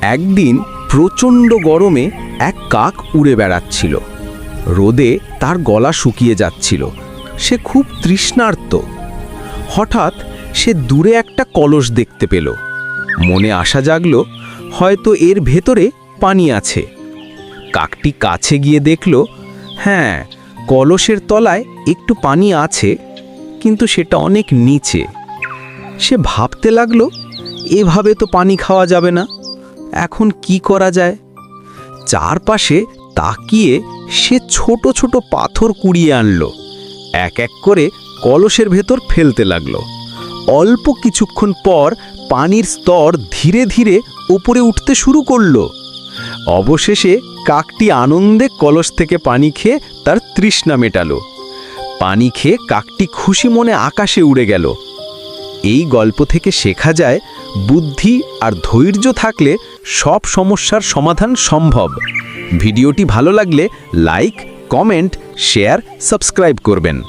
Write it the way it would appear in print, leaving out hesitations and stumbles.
একদিন প্রচণ্ড গরমে এক কাক উড়ে বেড়াচ্ছিল। রোদে তার গলা শুকিয়ে যাচ্ছিল। সে খুব তৃষ্ণার্ত। হঠাৎ সে দূরে একটা কলস দেখতে পেল। মনে আশা জাগল, হয়তো এর ভেতরে পানি আছে। কাকটি কাছে গিয়ে দেখল, হ্যাঁ, কলসের তলায় একটু পানি আছে, কিন্তু সেটা অনেক নিচে। সে ভাবতে লাগলো, এভাবে তো পানি খাওয়া যাবে না। এখন কি করা যায়? চারপাশে তাকিয়ে সে ছোট ছোট পাথর কুড়িয়ে আনলো। এক এক করে কলসের ভেতর ফেলতে লাগলো। অল্প কিছুক্ষণ পর পানির স্তর ধীরে ধীরে উপরে উঠতে শুরু করলো। অবশেষে কাকটি আনন্দে কলস থেকে পানি খেয়ে তার তৃষ্ণা মেটালো। পানি খেয়ে কাকটি খুশি মনে আকাশে উড়ে গেল। এই গল্প থেকে শেখা যায়, বুদ্ধি আর ধৈর্য থাকলে সব সমস্যার সমাধান সম্ভব। ভিডিওটি ভালো লাগলে লাইক, কমেন্ট, শেয়ার, সাবস্ক্রাইব করবেন।